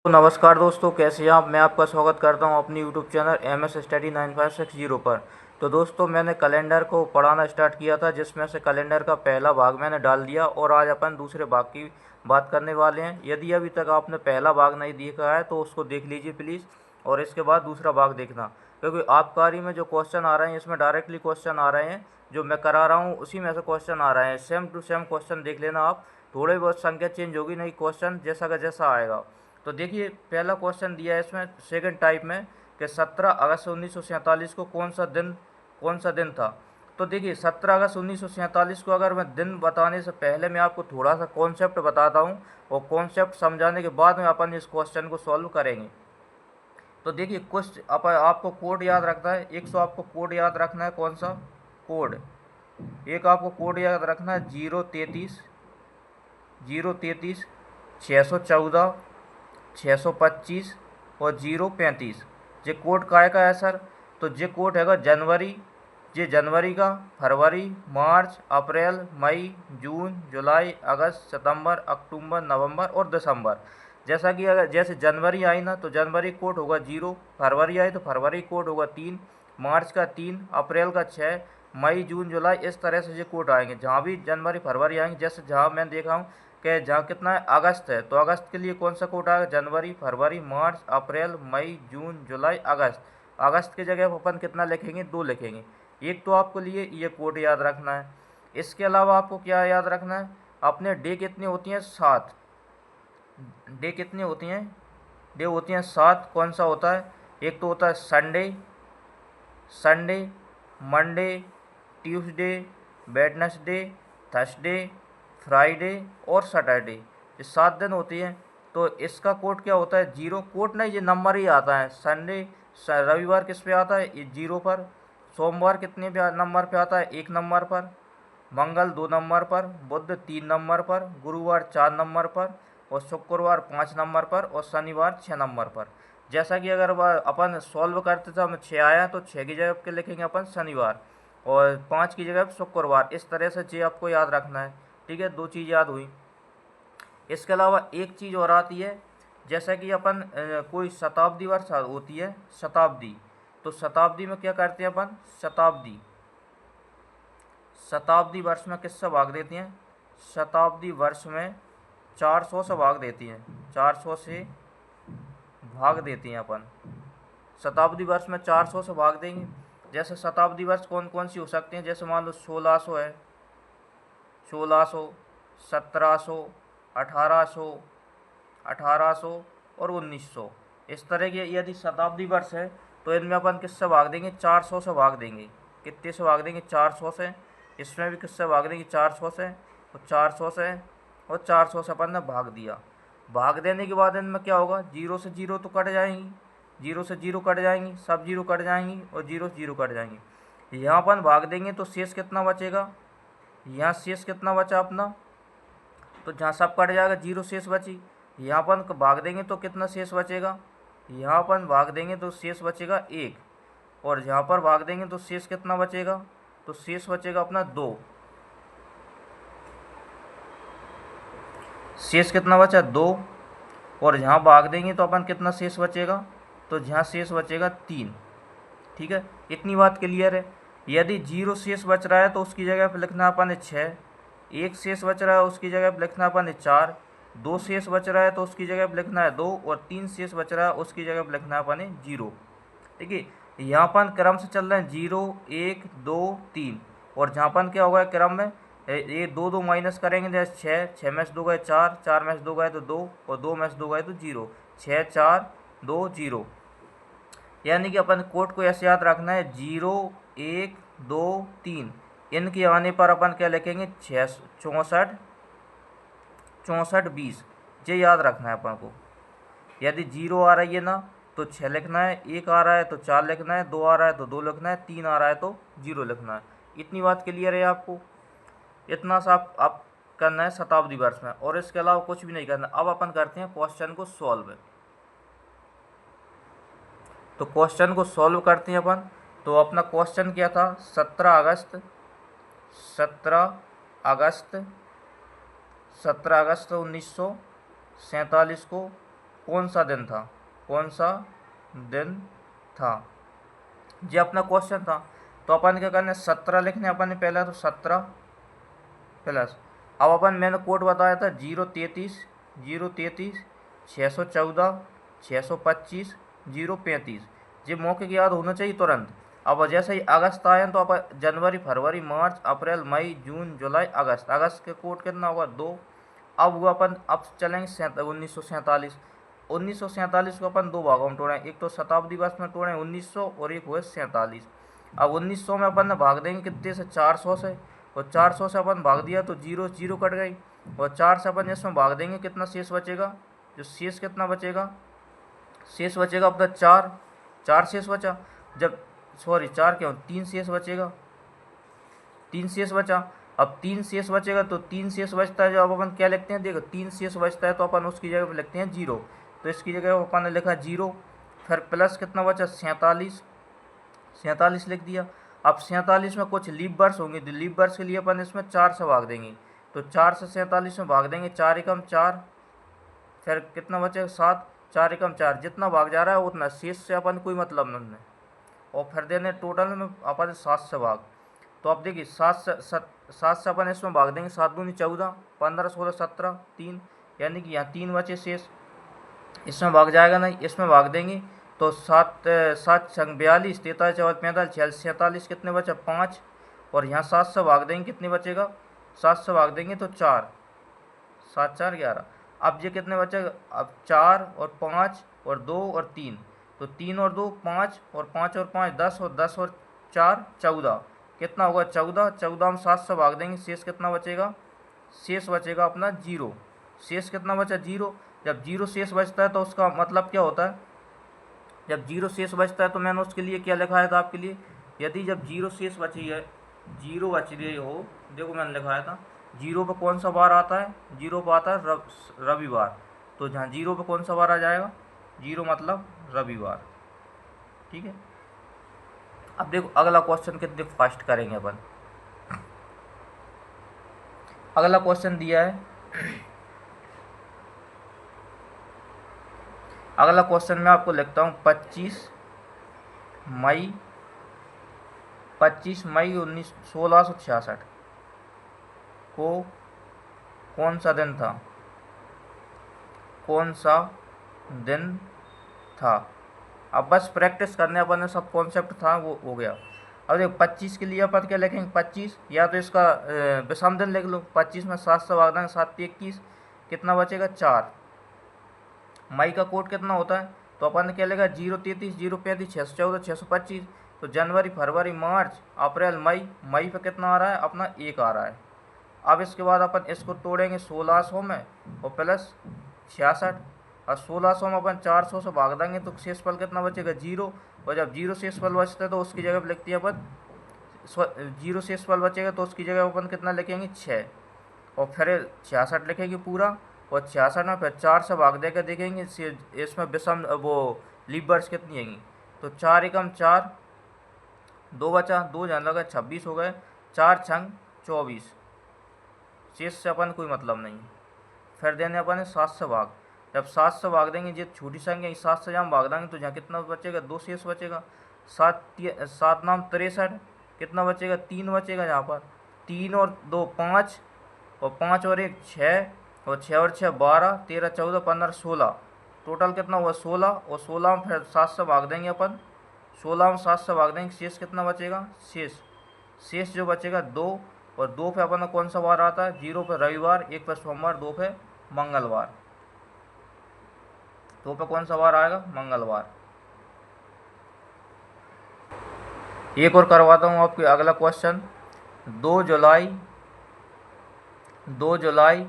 तो नमस्कार दोस्तों, कैसे हैं आप। मैं आपका स्वागत करता हूं अपनी यूट्यूब चैनल MS स्टडी 9560 पर। तो दोस्तों, मैंने कैलेंडर को पढ़ाना स्टार्ट किया था, जिसमें से कैलेंडर का पहला भाग मैंने डाल दिया और आज अपन दूसरे भाग की बात करने वाले हैं। यदि अभी तक आपने पहला भाग नहीं देखा है तो उसको देख लीजिए प्लीज़, और इसके बाद दूसरा भाग देखना, क्योंकि आबकारी में जो क्वेश्चन आ रहे हैं इसमें डायरेक्टली क्वेश्चन आ रहे हैं। जो मैं करा रहा हूँ उसी में से क्वेश्चन आ रहे हैं, सेम टू सेम क्वेश्चन देख लेना आप। थोड़े बहुत संख्या चेंज होगी, नहीं क्वेश्चन जैसा का जैसा आएगा। तो देखिए, पहला क्वेश्चन दिया है इसमें सेकंड टाइप में कि 17 अगस्त 1947 को कौन सा दिन था। तो देखिए, 17 अगस्त 1947 को अगर मैं दिन बताने से पहले मैं आपको थोड़ा सा कॉन्सेप्ट बताता हूँ, और कॉन्सेप्ट समझाने के बाद में अपन इस क्वेश्चन को सॉल्व करेंगे। तो देखिए, कुछ आपको कोड याद रखना है। एक तो आपको कोड याद रखना है, कौन सा कोड। एक आपको कोड याद रखना है 033 614 625 और 035। जे कोड काय का है सर। तो जे कोड हैगा जनवरी, जे जनवरी का, फरवरी, मार्च, अप्रैल, मई, जून, जुलाई, अगस्त, सितंबर, अक्टूबर, नवंबर और दिसंबर। जैसा कि अगर जैसे जनवरी आई ना तो जनवरी कोड होगा 0, फरवरी आई तो फरवरी कोड होगा 3, मार्च का 3, अप्रैल का 6, मई, जून, जुलाई, इस तरह से ये कोड आएंगे। जहाँ भी जनवरी फरवरी आएंगे, जैसे जहाँ मैं देखा हूँ कि जहाँ कितना है अगस्त है, तो अगस्त के लिए कौन सा कोड आएगा, जनवरी, फरवरी, मार्च, अप्रैल, मई, जून, जुलाई, अगस्त। अगस्त की जगह अपन कितना लिखेंगे, 2 लिखेंगे। एक तो आपको लिए ये कोड याद रखना है। इसके अलावा आपको क्या याद रखना है, अपने डे कितनी होती हैं, 7। डे कितनी होती हैं, डे होती हैं 7। कौन सा होता है, एक तो होता है Sunday, Monday, Tuesday, Wednesday, Thursday, Friday और सैटरडे। ये 7 दिन होती हैं। तो इसका कोड क्या होता है, 0। कोड नहीं, ये नंबर ही आता है। संडे, रविवार किस पे आता है, ये 0 पर। सोमवार कितने पे नंबर पे आता है, 1 नंबर पर। मंगल 2 नंबर पर, बुध 3 नंबर पर, गुरुवार 4 नंबर पर, और शुक्रवार 5 नंबर पर, और शनिवार 6 नंबर पर। जैसा कि अगर वह अपन सॉल्व करते थे, हमें 6 आया तो 6 की जगह पे लिखेंगे अपन शनिवार, और 5 की जगह पे शुक्रवार। इस तरह से ये आपको याद रखना है। ठीक है, 2 चीज़ याद हुई। इसके अलावा एक चीज़ और आती है, जैसा कि अपन कोई शताब्दी वर्ष होती है, शताब्दी। तो शताब्दी में क्या करते हैं अपन, शताब्दी वर्ष में किससे भाग देती हैं, शताब्दी वर्ष में 400 से भाग देती हैं, 400 से भाग देती हैं अपन। शताब्दी वर्ष में 400 से भाग देंगे। जैसे शताब्दी वर्ष कौन कौन सी हो सकती हैं, जैसे मान लो 1600 है, 1600, 1700, 1800, 1800 और 1900। इस तरह के यदि शताब्दी वर्ष है तो इनमें अपन किससे भाग देंगे, 400 से भाग देंगे। कितने से भाग देंगे, 400 से। इसमें भी किससे भाग देंगे, 400 से, और 400 से, और 400 से अपन ने भाग दिया। भाग देने के बाद इनमें क्या होगा, 0 से 0 तो कट जाएंगी, 0 से 0 कट जाएंगी, सब 0 कट जाएंगी, और 0 से 0 कट जाएंगी। यहाँ अपन भाग देंगे तो शेष कितना बचेगा, यहाँ शेष कितना बचा अपना, तो जहाँ सब कट जाएगा 0 शेष बची। यहाँ अपन भाग देंगे तो कितना शेष बचेगा, यहाँ अपन भाग देंगे तो शेष बचेगा 1, और यहाँ पर भाग देंगे तो शेष कितना बचेगा, तो शेष बचेगा अपना 2। शेष कितना बचा, 2। और यहाँ भाग देंगे तो अपन कितना शेष बचेगा, तो यहाँ शेष बचेगा 3। ठीक है, इतनी बात क्लियर है। यदि 0 शेष बच रहा है तो उसकी जगह पर लिखना अपन है 6, 1 शेष बच रहा है उसकी जगह पर लिखना अपन है 4, 2 शेष बच रहा है तो उसकी जगह पर लिखना है 2, और 3 शेष बच रहा है उसकी जगह पर लिखना है अपन है 0। ठीक है, यहाँ अपन क्रम से चल रहे हैं 0 1 2 3, और जहाँ अपन क्या होगा क्रम में, ये 2 2 माइनस करेंगे जैसे 6 में से 2 गए 4, 4 में से 2 गए तो 2, और 2 में से 2 गए तो 0, 6 4 2 0। यानी कि अपन कोड को ऐसे याद रखना है, 0 1 2 3। इनके आने पर अपन क्या लिखेंगे, 64 64 20। ये याद रखना है अपन को। यदि 0 आ रही है ना तो 6 लिखना है, 1 आ रहा है तो 4 लिखना है, 2 आ रहा है तो 2 लिखना है, 3 आ रहा है तो 0 लिखना है। इतनी बात क्लियर है आपको। इतना सा आप करना है शताब्दी वर्ष में, और इसके अलावा कुछ भी नहीं करना। अब अपन करते हैं क्वेश्चन को सॉल्व। तो क्वेश्चन को सॉल्व करते हैं अपन। तो अपना क्वेश्चन क्या था, 17 अगस्त 17 अगस्त 1947 को कौन सा दिन था, कौन सा दिन था, ये अपना क्वेश्चन था। तो अपन क्या करने, 17 लिखने अपन ने पहला, तो 17 प्लस, अब अपन मैंने कोड बताया था 033 033 614 625 035, ये मौके की याद होना चाहिए तुरंत। अब जैसे ही अगस्त आए तो अपन जनवरी फरवरी मार्च अप्रैल मई जून जुलाई अगस्त, अगस्त के कोड कितना होगा 2। अब वो अपन अब चलेंगे 1947, 1947 को अपन दो भागों में तोड़े, एक तो शताब्दी वर्ष में तोड़े 1900 और एक हुए 47। अब 1900 में अपन भाग देंगे कितने से, 400 से, और 400 से अपन भाग दिया तो जीरो जीरो कट गई, और 4 से अपन इसमें भाग देंगे कितना शेष बचेगा, जो शेष कितना बचेगा, शेष बचेगा अपना 4, 4 शेष बचा, जब सॉरी 4 क्यों 3 शेष बचेगा, 3 शेष बचा। अब 3 शेष बचेगा तो 3 शेष बचता है, जो अब अपन क्या लिखते हैं, देखो 3 शेष बचता है तो अपन उसकी जगह पर लिखते हैं 0, तो इसकी जगह अपन ने लिखा 0, फिर प्लस कितना बचा 47, 47 लिख दिया। अब 47 में कुछ लीप वर्ष होंगे, तो लीप वर्ष के लिए अपन इसमें 4 से भाग देंगे, तो 4 से 47 में भाग देंगे, 4 एकम 4, फिर कितना बचेगा 7, 4 एकम 4, जितना भाग जा रहा है उतना, शेष से अपन कोई मतलब नहीं है। और फिर देने टोटल में अपन 7 से भाग, तो अब देखिए 7 से अपन इसमें भाग देंगे, 7 दूनी 14, 15 16 17 3, यानी कि यहाँ 3 बचे शेष, इसमें भाग जाएगा नहीं, इसमें भाग देंगे तो 7 7 छंग 42, 43 4 45 46 47, कितने बचा 5, और यहाँ 7 से भाग देंगे कितने बचेगा, 7 से भाग देंगे तो 4, 7 4 11। अब ये कितने बचेगा, अब 4 और 5 और 2 और 3, तो 3 और 2 5, और 5 और 5 10, और 10 और 4 14, कितना होगा 14, 14 हम 7 से भाग देंगे, शेष कितना बचेगा, शेष बचेगा अपना 0, शेष कितना बचा 0। जब 0 शेष बचता है तो उसका मतलब क्या होता है, जब 0 शेष बचता है तो मैंने उसके लिए क्या लिखाया था आपके लिए, यदि जब 0 शेष बची है, 0 बच रही हो, देखो मैंने लिखाया था 0 पे कौन सा बार आता है, 0 पे आता है रविवार, तो जहाँ 0 पे कौन सा बार आ जाएगा, 0 मतलब रविवार, ठीक है। अब देखो अगला क्वेश्चन कितने फास्ट करेंगे अपन। अगला क्वेश्चन दिया है, अगला क्वेश्चन मैं आपको लिखता हूँ 25 मई 1666 को कौन सा दिन था, कौन सा दिन था। अब बस प्रैक्टिस करने अपन ने, सब कॉन्सेप्ट था वो हो गया। अब देखो 25 के लिए अपन क्या लिखेंगे, 25 या तो इसका विषम दिन लिख लो, 25 में 7 से भाग देंगे, 7 21, कितना बचेगा 4। मई का कोड कितना होता है, तो अपन ने क्या लिखा 033 035 614 625, तो जनवरी फरवरी मार्च अप्रैल मई, मई पे कितना आ रहा है अपना 1 आ रहा है। अब इसके बाद अपन इसको तोड़ेंगे 1600 में और प्लस 66, और 1600 में अपन 400 से भाग देंगे तो शेषफल कितना बचेगा 0, और जब 0 शेषफल बचता है तो उसकी जगह पर लिखती है अपन 0 शेषफल बचेगा तो उसकी जगह अपन कितना लिखेंगे 6, और फिर 66 लिखेंगे पूरा, और 66 में फिर 4 से भाग देकर देखेंगे इसमें विषम वो लीप वर्ष कितनी आएंगी, तो 4 एकम 4, 2 बचा, 2 जान लगा 26 हो गए, 4 छंग 24, शेष से अपन कोई मतलब नहीं। फिर देने अपन है 7 से भाग, जब 7 से भाग देंगे ये छोटी संख्या है, 7 से जहाँ भाग देंगे तो जहाँ कितना बचेगा 2 शेष बचेगा, 7 नाम 63, कितना बचेगा 3 बचेगा, यहाँ पर 3 और 2 5, और 5 और 1 6, और 6 और 6 12 13 14 15 16, टोटल कितना हुआ 16, और 16 में फिर 7 से भाग देंगे अपन, 16 में 7 से भाग देंगे, शेष कितना बचेगा, शेष जो बचेगा 2, और 2 पे अपन कौन सा बार आता है, 0 पे रविवार, 1 पे सोमवार, 2 पे मंगलवार, 2 पे कौन सा बार आएगा मंगलवार। एक और करवाता हूँ आपके अगला क्वेश्चन, 2 जुलाई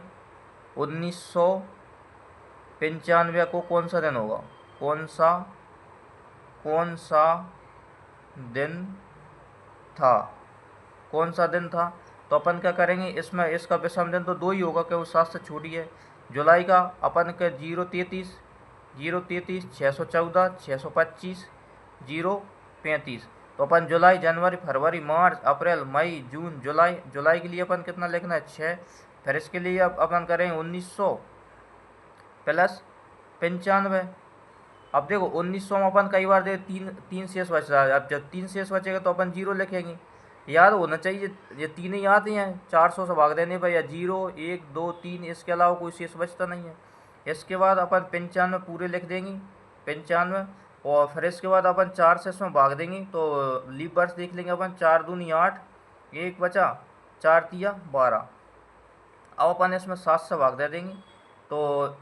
1995 को कौन सा दिन होगा, कौन सा दिन था, कौन सा दिन था। तो अपन क्या करेंगे, इसमें इसका विषम दिन तो 2 ही होगा क्योंकि 7 से छोटी है। जुलाई का अपन के 033 614 625 035, तो अपन जुलाई जनवरी फरवरी मार्च अप्रैल मई जून जुलाई, जुलाई के लिए अपन कितना लिखना है 6, फिर इसके लिए अब अपन करेंगे 1900 प्लस 95। अब देखो 1900 में अपन कई बार दे तीन शेष बच रहा है। अब जब 3 शेष बचेगा तो अपन 0 लिखेंगे। याद होना चाहिए ये 3 ही आते हैं 400 से भाग देने पर, या 0 1 2 3, इसके अलावा कोई शेष बचता नहीं है। इसके बाद अपन 95 पूरे लिख देंगे 95, और फिर इसके बाद अपन 4 से इसमें भाग देंगे तो लीप वर्ष देख लेंगे अपन। 4 दूनी 8, 1 बचा, 4 तिया 12। अब अपन इसमें 7 से भाग दे देंगे तो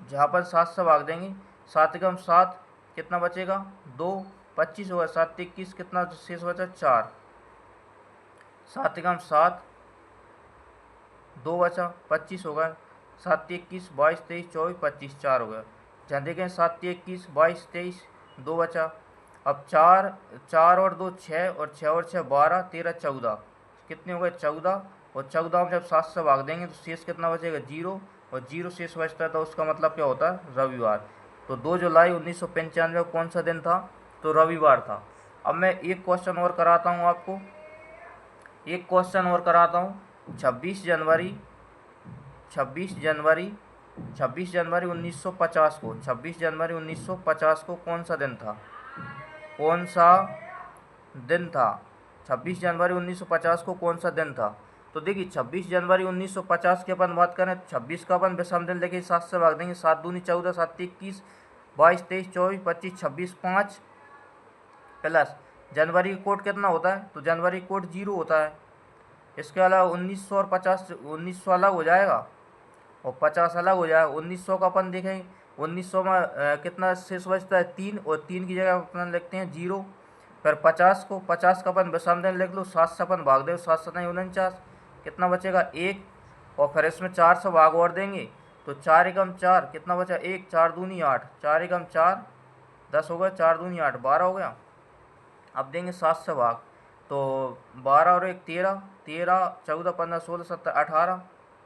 जहाँ पर 7 से भाग देंगे 7 एकम 7, कितना बचेगा 2, 25 होगा। 7 21, कितना शेष बचा 4। 7 एकम 7, 2 बचा, 25 होगा। 7 21, 22 23 24 25, 4 हो गया। जहाँ देखें 7 21 22 23, 2 बचा। अब 4 4 और 2 6, और 6 और 6 12 13 14, कितने हो गए 14। और 14 में जब 7 से भाग देंगे तो शेष कितना बचेगा 0, और 0 शेष बचता है तो उसका मतलब क्या होता है रविवार। तो 2 जुलाई 1995 कौन सा दिन था, तो रविवार था। अब मैं एक क्वेश्चन और कराता हूँ आपको, एक क्वेश्चन और कराता हूँ। 26 जनवरी 1950 को, 26 जनवरी 1950 को कौन सा दिन था, कौन सा दिन था 26 जनवरी 1950 को कौन सा दिन था। तो देखिए 26 जनवरी 1950 की अपन बात करें, 26 का अपन विषम दिन लेके 7 से भाग देंगे। 7 दूनी 14, 7 21, 22 23 24 25 26 5, प्लस जनवरी का कोड कितना होता है, तो जनवरी कोड 0 होता है। इसके अलावा 1900 और 50, 1900 अलग हो जाएगा और 50 अलग हो जाएगा। 1900 का अपन देखेंगे, 1900 में कितना शेष बचता है 3, और 3 की जगह अपन लिखते हैं 0। फिर 50 का अपन विषम दिन लिख लो, 7 से अपन भाग दे, 7 7 49, कितना बचेगा 1। और फिर इसमें 4 से भाग और देंगे तो 4 एकम 4, कितना बचा 1, 4 दूनी 8, 4 एकम 4 10 हो गया, 4 दूनी 8 12 हो गया। अब देंगे 7 से भाग तो 12 और 1 13, 13 14 15 16 17 18,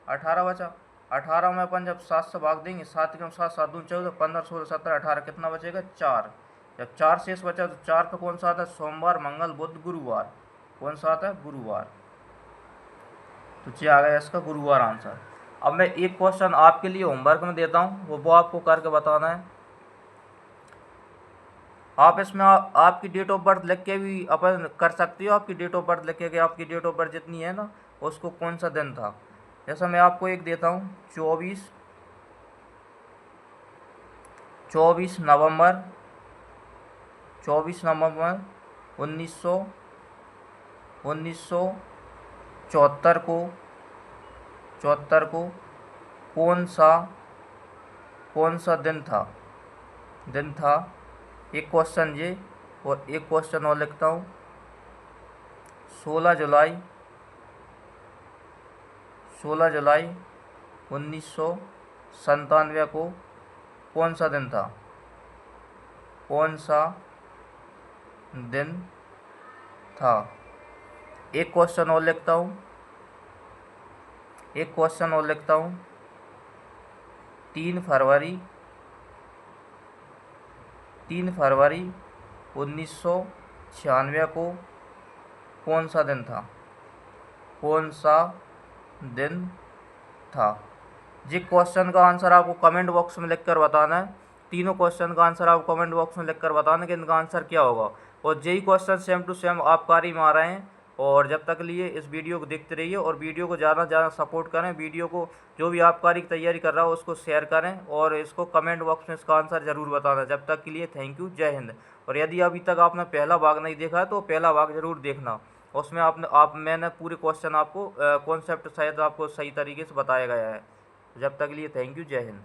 18 बचा। 18 में अपन जब 7 से भाग देंगे, 7 एकम 7, 7 दूनी 14 15 16 17 18, कितना बचेगा 4। जब 4 शेष बचा तो 4 पे कौन सा आता है, सोमवार मंगल बुध गुरुवार, कौन सा आता है गुरुवार। तो ये आ गया इसका गुरुवार आंसर। अब मैं एक क्वेश्चन आपके लिए होमवर्क में देता हूँ, वो आपको करके बताना है। आप इसमें आपकी डेट ऑफ बर्थ लिख के भी अपन कर सकते हो। आपकी डेट ऑफ बर्थ लिख के, आपकी डेट ऑफ बर्थ जितनी है ना उसको कौन सा दिन था। जैसा मैं आपको एक देता हूँ 24 नवंबर 1974 को कौन सा दिन था। एक क्वेश्चन ये, और एक क्वेश्चन और लिखता हूँ 16 जुलाई 1997 को कौन सा दिन था, एक क्वेश्चन और लिखता हूँ 3 फरवरी 1996 को कौन सा दिन था। जी क्वेश्चन का आंसर आपको कमेंट बॉक्स में लिखकर बताना है। तीनों क्वेश्चन का आंसर आपको कमेंट बॉक्स में लिखकर बताना कि इनका आंसर क्या होगा। और यही क्वेश्चन सेम टू सेम आप कार्य में आ रहे हैं। और जब तक लिए इस वीडियो को देखते रहिए और वीडियो को ज़्यादा से ज़्यादा सपोर्ट करें। वीडियो को जो भी आप कार्य की तैयारी कर रहा हो उसको शेयर करें और इसको कमेंट बॉक्स में इसका आंसर ज़रूर बताना। जब तक के लिए थैंक यू, जय हिंद। और यदि अभी तक आपने पहला भाग नहीं देखा है तो पहला भाग ज़रूर देखना। उसमें मैंने पूरे क्वेश्चन आपको कॉन्सेप्ट शायद आपको सही तरीके से बताया गया है। जब तक के लिए थैंक यू, जय हिंद।